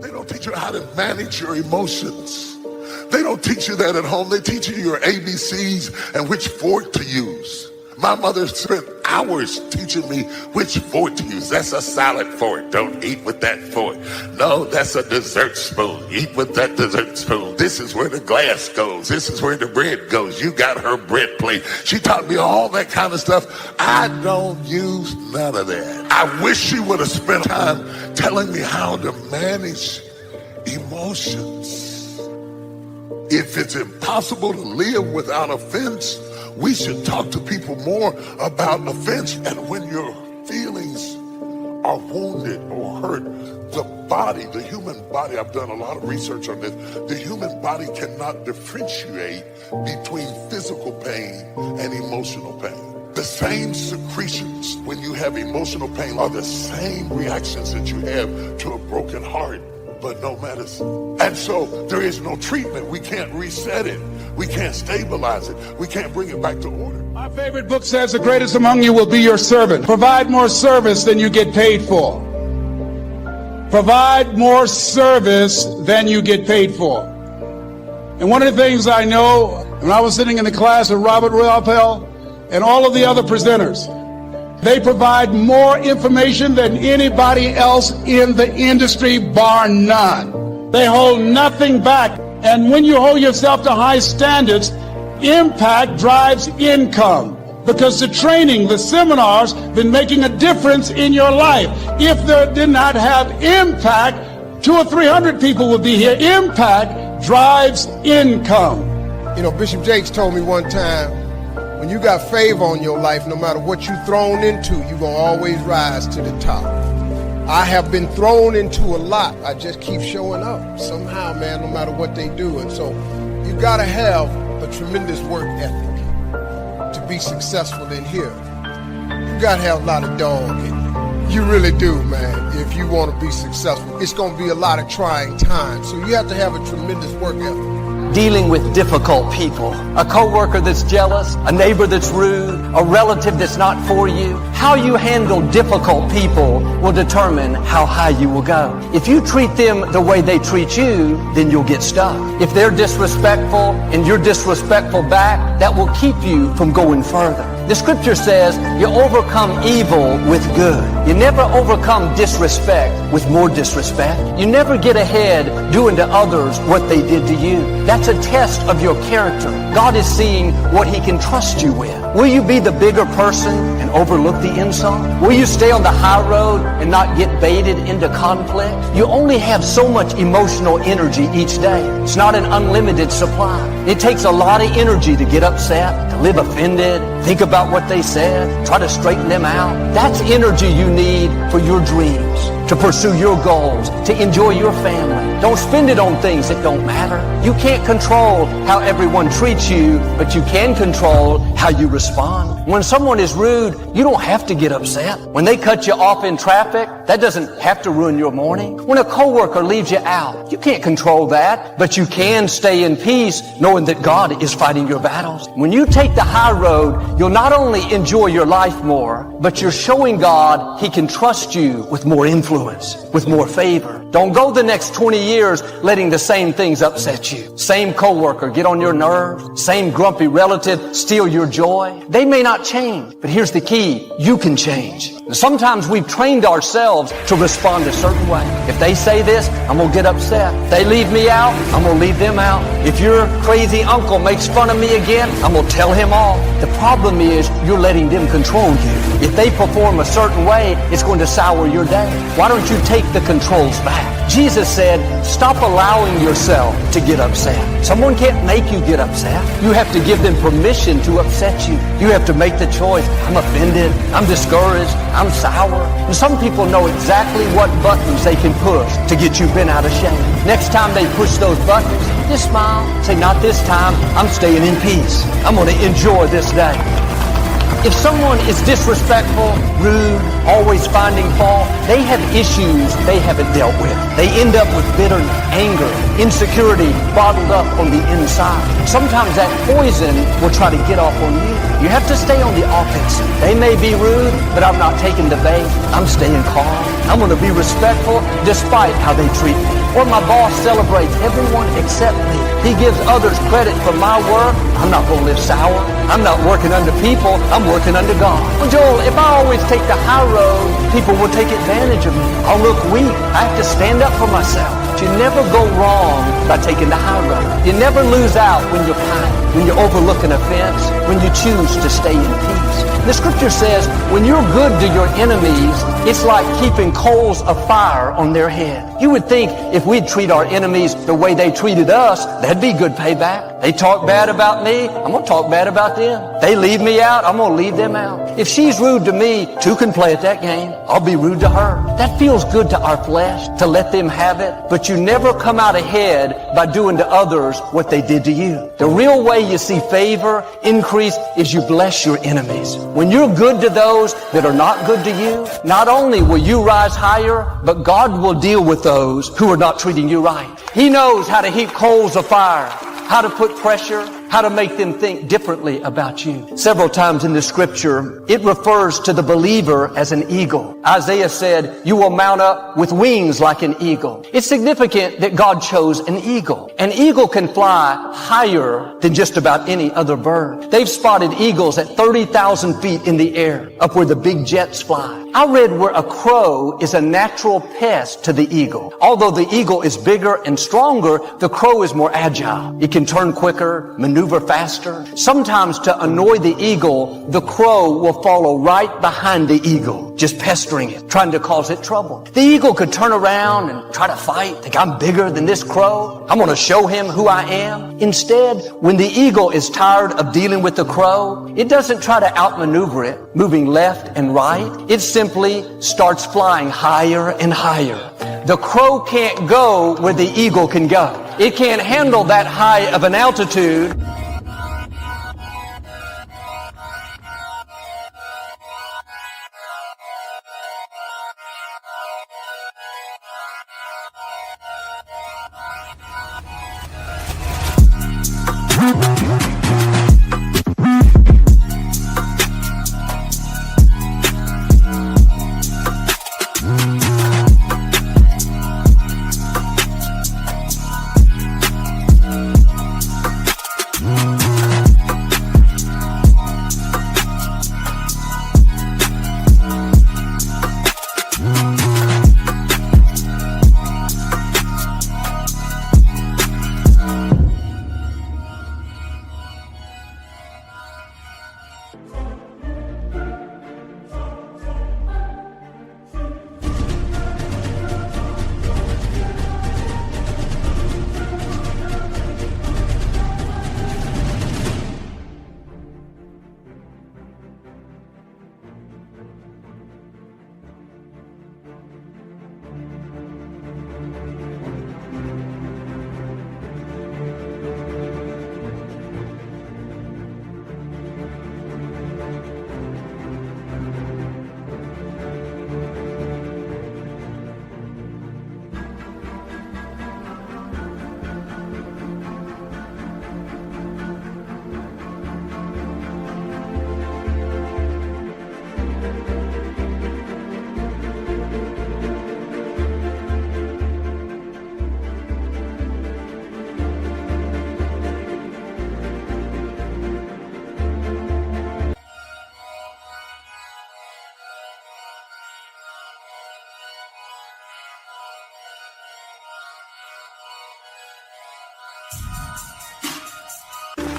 They don't teach you how to manage your emotions. They don't teach you that at home. They teach you your ABCs and which fork to use. My mother spent hours teaching me which fork to use. That's a salad fork. Don't eat with that fork. No, that's a dessert spoon. Eat with that dessert spoon. This is where the glass goes. This is where the bread goes. You got her bread plate. She taught me all that kind of stuff. I don't use none of that. I wish she would have spent time telling me how to manage emotions. If it's impossible to live without offense, we should talk to people more about offense. And when your feelings are wounded or hurt, the human body, I've done a lot of research on this, the human body cannot differentiate between physical pain and emotional pain. The same secretions when you have emotional pain are the same reactions that you have to a broken heart, but no medicine. And so there is no treatment. We can't reset it. We can't stabilize it. We can't bring it back to order. My favorite book says the greatest among you will be your servant. Provide more service than you get paid for. Provide more service than you get paid for. And one of the things I know, when I was sitting in the class of Robert Ruppel and all of the other presenters, they provide more information than anybody else in the industry, bar none. They hold nothing back. And when you hold yourself to high standards, impact drives income. Because the training, the seminars, been making a difference in your life. If they did not have impact, 200 or 300 people would be here. Impact drives income. You know, Bishop Jakes told me one time, when you got favor on your life, no matter what you're thrown into, you're going to always rise to the top. I have been thrown into a lot. I just keep showing up somehow, man, no matter what they do. And so you got to have a tremendous work ethic to be successful in here. You got to have a lot of dog in you. You really do, man, if you want to be successful. It's going to be a lot of trying times. So you have to have a tremendous work ethic. Dealing with difficult people, a coworker that's jealous, a neighbor that's rude, a relative that's not for you. How you handle difficult people will determine how high you will go. If you treat them the way they treat you, then you'll get stuck. If they're disrespectful and you're disrespectful back, that will keep you from going further. The scripture says you overcome evil with good. You never overcome disrespect with more disrespect. You never get ahead doing to others what they did to you. That's a test of your character. God is seeing what He can trust you with. Will you be the bigger person and overlook the insult? Will you stay on the high road and not get baited into conflict? You only have so much emotional energy each day. It's not an unlimited supply. It takes a lot of energy to get upset, to live offended, think about what they said, try to straighten them out. That's energy you need for your dreams, to pursue your goals, to enjoy your family. Don't spend it on things that don't matter. You can't control how everyone treats you, but you can control how you respond. When someone is rude, you don't have to get upset. When they cut you off in traffic, that doesn't have to ruin your morning. When a coworker leaves you out, you can't control that, but you can stay in peace knowing that God is fighting your battles. When you take the high road, you'll not only enjoy your life more, but you're showing God He can trust you with more influence, with more favor. Don't go the next 20 years letting the same things upset you. Same coworker get on your nerves. Same grumpy relative steal your joy. They may not change, but here's the key. You can change. Sometimes we've trained ourselves to respond a certain way. If they say this, I'm going to get upset. If they leave me out, I'm going to leave them out. If your crazy uncle makes fun of me again, I'm going to tell him off. The problem is you're letting them control you. If they perform a certain way, it's going to sour your day. Why don't you take the controls back? Jesus said, stop allowing yourself to get upset. Someone can't make you get upset. You have to give them permission to upset you. You have to make the choice. I'm offended. I'm discouraged. I'm sour. And some people know exactly what buttons they can push to get you bent out of shape. Next time they push those buttons, just smile. Say, not this time. I'm staying in peace. I'm going to enjoy this day. If someone is disrespectful, rude, always finding fault, they have issues they haven't dealt with. They end up with bitterness, anger, insecurity bottled up on the inside. Sometimes that poison will try to get off on you. You have to stay on the offensive. They may be rude, but I'm not taking the bait. I'm staying calm. I'm going to be respectful, despite how they treat me. Or my boss celebrates everyone except me. He gives others credit for my work. I'm not going to live sour. I'm not working under people. I'm working under God. Well, Joel, if I always take the high road, people will take advantage of me. I'll look weak. I have to stand up for myself. But you never go wrong by taking the high road. You never lose out when you're kind, when you overlook an offense, when you choose to stay in peace. The scripture says, when you're good to your enemies, it's like keeping coals of fire on their head. You would think if we'd treat our enemies the way they treated us, that'd be good payback. They talk bad about me, I'm going to talk bad about them. They leave me out, I'm going to leave them out. If she's rude to me, two can play at that game. I'll be rude to her. That feels good to our flesh, to let them have it. But you never come out ahead by doing to others what they did to you. The real way you see favor increase is you bless your enemies. When you're good to those that are not good to you, not only will you rise higher, but God will deal with those who are not treating you right. He knows how to heap coals of fire, how to put pressure, how to make them think differently about you. Several times in the scripture, it refers to the believer as an eagle. Isaiah said, you will mount up with wings like an eagle. It's significant that God chose an eagle. An eagle can fly higher than just about any other bird. They've spotted eagles at 30,000 feet in the air, up where the big jets fly. I read where a crow is a natural pest to the eagle. Although the eagle is bigger and stronger, the crow is more agile. It can turn quicker, maneuver faster. Sometimes to annoy the eagle, the crow will follow right behind the eagle, just pestering it, trying to cause it trouble. The eagle could turn around and try to fight, think I'm bigger than this crow. I'm going to show him who I am. Instead, when the eagle is tired of dealing with the crow, it doesn't try to outmaneuver it, moving left and right. It simply starts flying higher and higher. The crow can't go where the eagle can go. It can't handle that high of an altitude.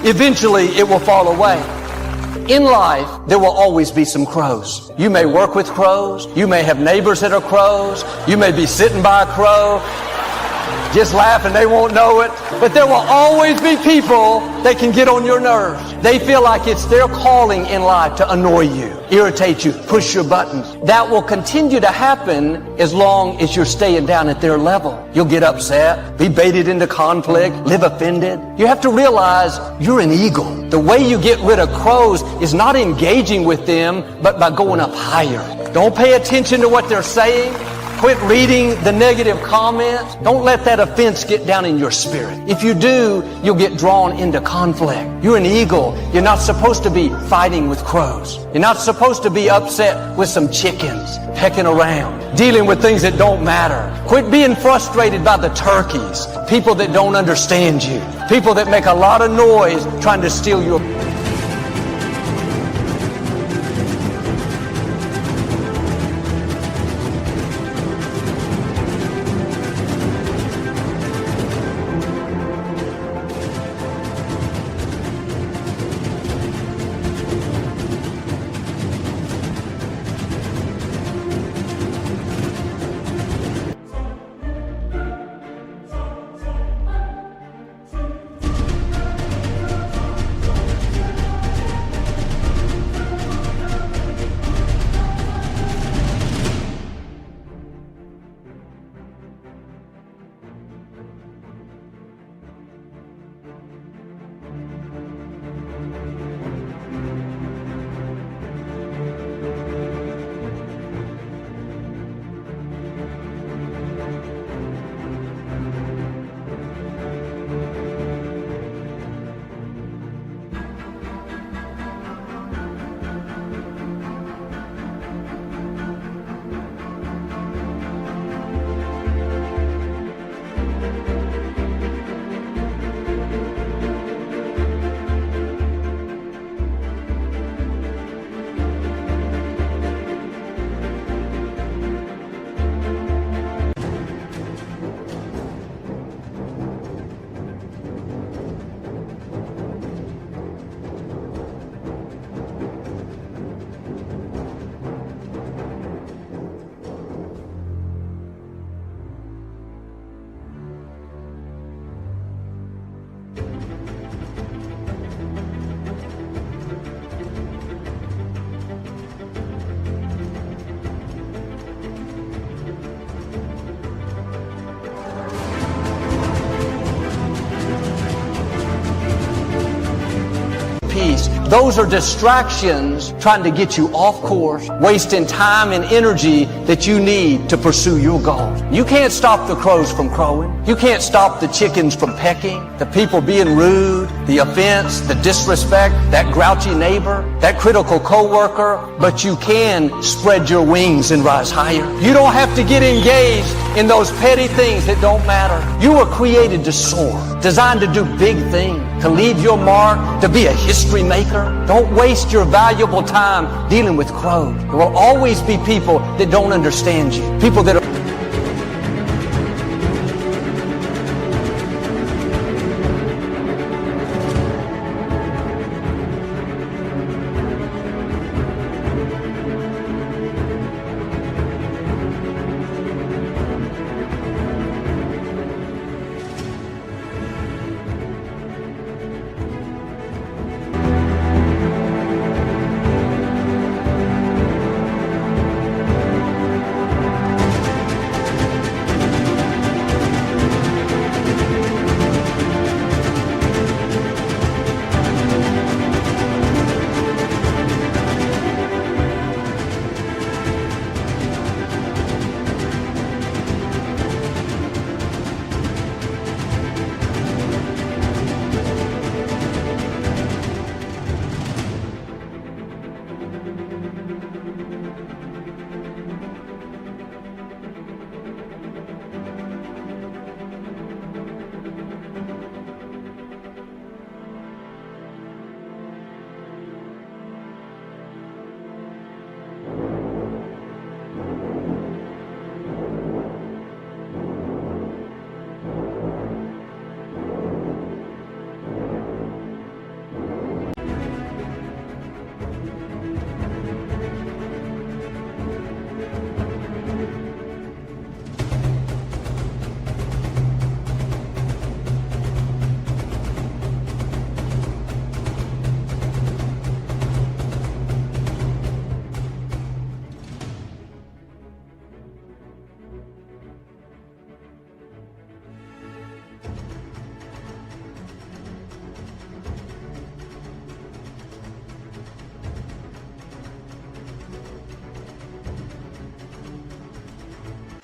Eventually, it will fall away. In life, there will always be some crows. You may work with crows. You may have neighbors that are crows. You may be sitting by a crow, just laughing, they won't know it. But there will always be people that can get on your nerves. They feel like it's their calling in life to annoy you, irritate you, push your buttons. That will continue to happen as long as you're staying down at their level. You'll get upset, be baited into conflict, live offended. You have to realize you're an eagle. The way you get rid of crows is not engaging with them, but by going up higher. Don't pay attention to what they're saying. Quit reading the negative comments. Don't let that offense get down in your spirit. If you do, you'll get drawn into conflict. You're an eagle. You're not supposed to be fighting with crows. You're not supposed to be upset with some chickens pecking around, dealing with things that don't matter. Quit being frustrated by the turkeys, people that don't understand you, people that make a lot of noise trying to steal your peace. Those are distractions trying to get you off course, wasting time and energy that you need to pursue your goals. You can't stop the crows from crowing. You can't stop the chickens from pecking, the people being rude, the offense, the disrespect, that grouchy neighbor, that critical coworker, but you can spread your wings and rise higher. You don't have to get engaged in those petty things that don't matter. You were created to soar, designed to do big things, to leave your mark, to be a history maker. Don't waste your valuable time dealing with crows. There will always be people that don't understand you, people that are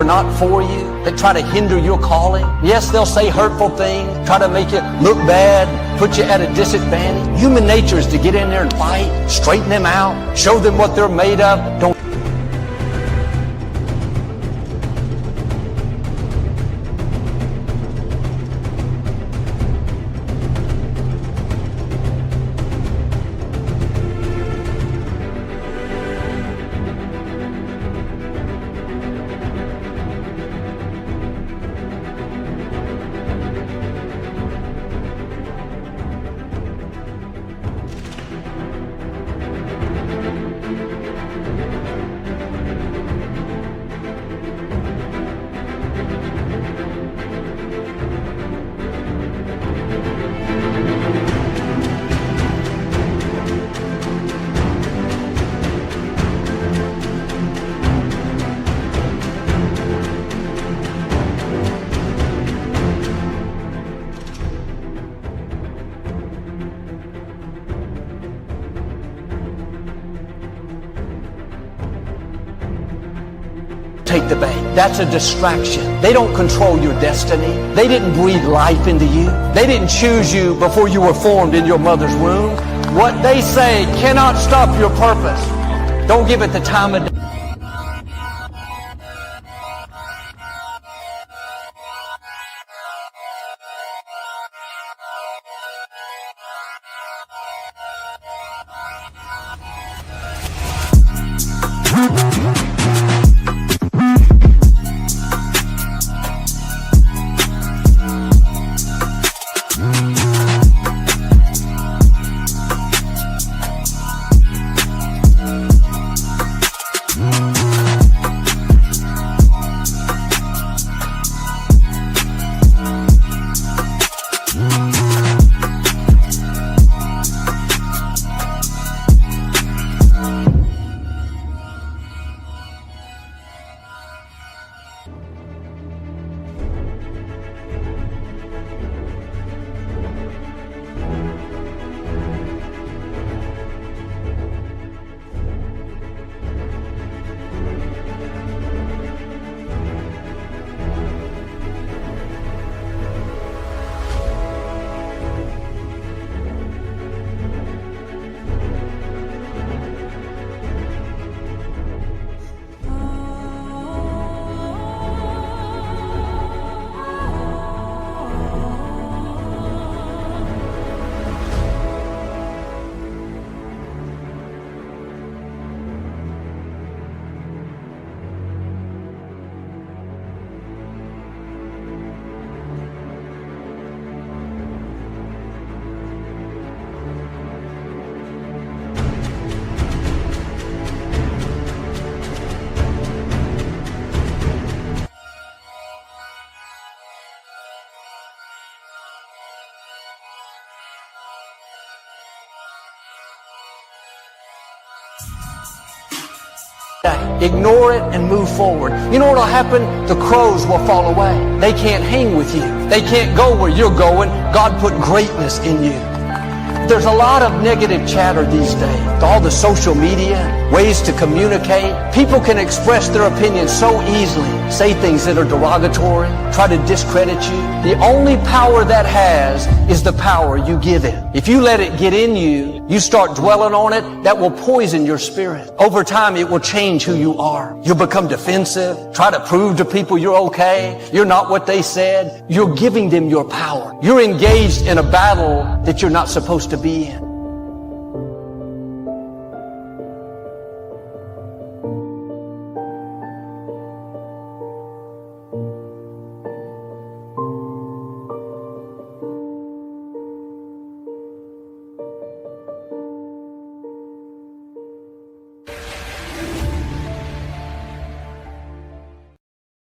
not for you, that try to hinder your calling. Yes, they'll say hurtful things, try to make you look bad, put you at a disadvantage. Human nature is to get in there and fight, straighten them out, show them what they're made of. Don't take the bait. That's a distraction. They don't control your destiny. They didn't breathe life into you. They didn't choose you before you were formed in your mother's womb. What they say cannot stop your purpose. Don't give it the time of day. Ignore it and move forward. You know what will happen? The crows will fall away. They can't hang with you. They can't go where you're going. God put greatness in you. There's a lot of negative chatter these days. All the social media, ways to communicate. People can express their opinions so easily. Say things that are derogatory, try to discredit you. The only power that has is the power you give it. If you let it get in you, you start dwelling on it, that will poison your spirit. Over time, it will change who you are. You'll become defensive, try to prove to people you're okay, you're not what they said. You're giving them your power. You're engaged in a battle that you're not supposed to be in.